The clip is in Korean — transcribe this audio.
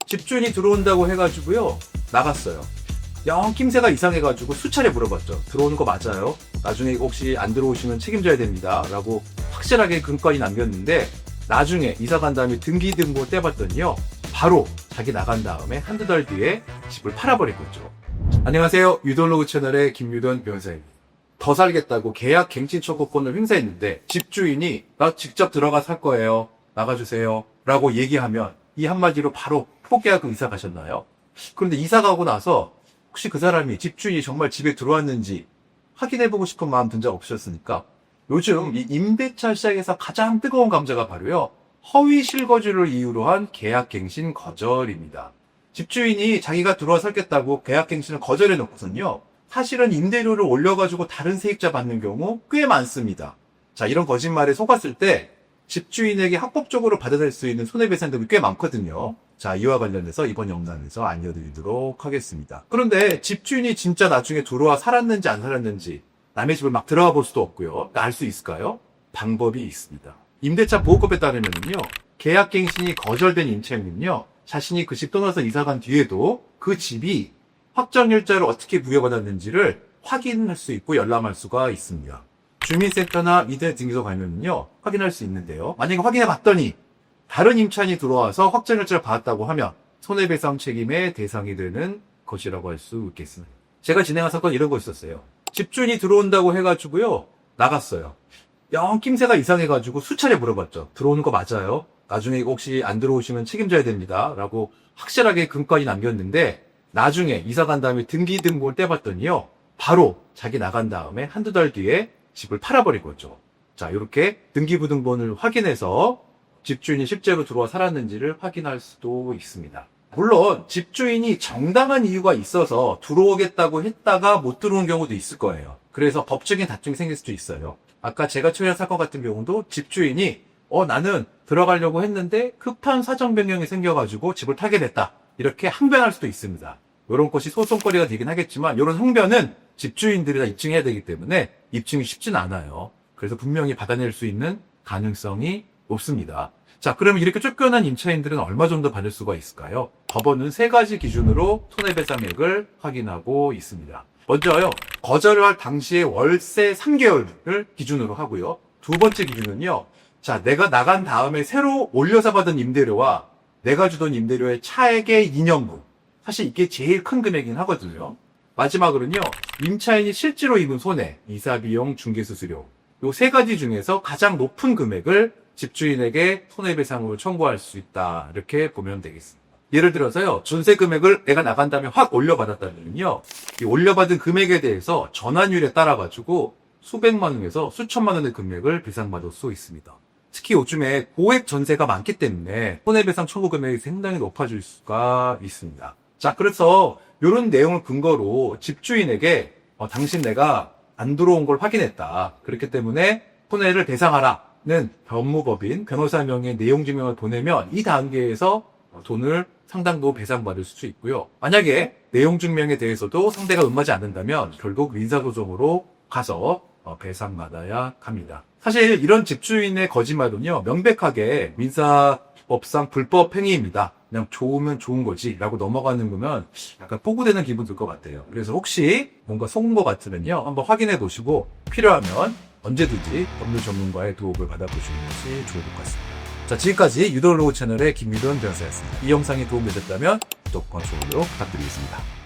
집주인이 들어온다고 해가지고요 나갔어요. 영 낌새가 이상해가지고 수차례 물어봤죠. 들어오는 거 맞아요? 나중에 혹시 안 들어오시면 책임져야 됩니다 라고 확실하게 금까지 남겼는데, 나중에 이사 간 다음에 등기등본 떼봤더니요 바로 자기 나간 다음에 한두 달 뒤에 집을 팔아버린 거죠. 안녕하세요, 유돈로그 채널의 김유돈 변호사입니다. 더 살겠다고 계약 갱신 청구권을 행사했는데 집주인이 나 직접 들어가 살 거예요, 나가주세요 라고 얘기하면 이 한마디로 바로 포기하고 이사 가셨나요? 그런데 이사 가고 나서 혹시 그 사람이 집주인이 정말 집에 들어왔는지 확인해보고 싶은 마음 든 적 없으셨습니까? 요즘 이 임대차 시장에서 가장 뜨거운 감자가 바로요 허위 실거주를 이유로 한 계약갱신 거절입니다. 집주인이 자기가 들어와 살겠다고 계약갱신을 거절해 놓고선요 사실은 임대료를 올려가지고 다른 세입자 받는 경우 꽤 많습니다. 자, 이런 거짓말에 속았을 때 집주인에게 합법적으로 받아낼 수 있는 손해배상 등이 꽤 많거든요. 자, 이와 관련해서 이번 영상에서 알려드리도록 하겠습니다. 그런데 집주인이 진짜 나중에 들어와 살았는지 안 살았는지 남의 집을 막 들어가 볼 수도 없고요. 알 수 있을까요? 방법이 있습니다. 임대차 보호법에 따르면요 계약갱신이 거절된 임차인은요 자신이 그 집 떠나서 이사 간 뒤에도 그 집이 확정일자를 어떻게 부여받았는지를 확인할 수 있고 열람할 수가 있습니다. 주민센터나 인터넷 등기소 가면은요 확인할 수 있는데요, 만약에 확인해 봤더니 다른 임차인이 들어와서 확정일자를 받았다고 하면 손해배상 책임의 대상이 되는 것이라고 할 수 있겠습니다. 제가 진행한 사건 이런 거 있었어요. 집주인이 들어온다고 해가지고요 나갔어요. 영 낌새가 이상해가지고 수차례 물어봤죠. 들어오는 거 맞아요? 나중에 혹시 안 들어오시면 책임져야 됩니다 라고 확실하게 금까지 남겼는데, 나중에 이사 간 다음에 등기등본을 떼봤더니요 바로 자기 나간 다음에 한두 달 뒤에 집을 팔아버린 거죠. 자, 이렇게 등기부등본을 확인해서 집주인이 실제로 들어와 살았는지를 확인할 수도 있습니다. 물론 집주인이 정당한 이유가 있어서 들어오겠다고 했다가 못 들어온 경우도 있을 거예요. 그래서 법적인 다툼이 생길 수도 있어요. 아까 제가 처리한 사건 같은 경우도 집주인이 나는 들어가려고 했는데 급한 사정 변경이 생겨가지고 집을 타게 됐다 이렇게 항변할 수도 있습니다. 이런 것이 소송거리가 되긴 하겠지만 이런 항변은 집주인들이 다 입증해야 되기 때문에 입증이 쉽진 않아요. 그래서 분명히 받아낼 수 있는 가능성이 높습니다. 자, 그러면 이렇게 쫓겨난 임차인들은 얼마 정도 받을 수가 있을까요? 법원은 3가지 기준으로 손해배상액을 확인하고 있습니다. 먼저요, 거절을 할 당시의 월세 3개월을 기준으로 하고요. 두 번째 기준은요, 자, 내가 나간 다음에 새로 올려서 받은 임대료와 내가 주던 임대료의 차액의 2년분. 사실 이게 제일 큰 금액이긴 하거든요. 마지막으로는요, 임차인이 실제로 입은 손해, 이사비용, 중개수수료, 요 3가지 중에서 가장 높은 금액을 집주인에게 손해배상으로 청구할 수 있다 이렇게 보면 되겠습니다. 예를 들어서요, 전세 금액을 내가 나간 다음에 확 올려받았다면요, 이 올려받은 금액에 대해서 전환율에 따라 가지고 수백만 원에서 수천만 원의 금액을 배상받을 수 있습니다. 특히 요즘에 고액 전세가 많기 때문에 손해배상 청구 금액이 상당히 높아질 수가 있습니다. 자, 그래서 이런 내용을 근거로 집주인에게 당신 내가 안 들어온 걸 확인했다, 그렇기 때문에 손해를 배상하라는 법무법인 변호사 명의 내용 증명을 보내면 이 단계에서 돈을 상당도 배상받을 수 있고요. 만약에 내용 증명에 대해서도 상대가 응하지 않는다면 결국 민사소송으로 가서 배상받아야 합니다. 사실 이런 집주인의 거짓말은요 명백하게 민사법상 불법 행위입니다. 그냥 좋으면 좋은 거지 라고 넘어가는 거면 약간 포구되는 기분 들 것 같아요. 그래서 혹시 뭔가 속은 것 같으면요 한번 확인해 보시고 필요하면 언제든지 법률 전문가의 도움을 받아보시는 것이 좋을 것 같습니다. 자, 지금까지 유돈로그 채널의 김유돈 변호사였습니다. 이 영상이 도움되셨다면 구독과 좋아요 부탁드리겠습니다.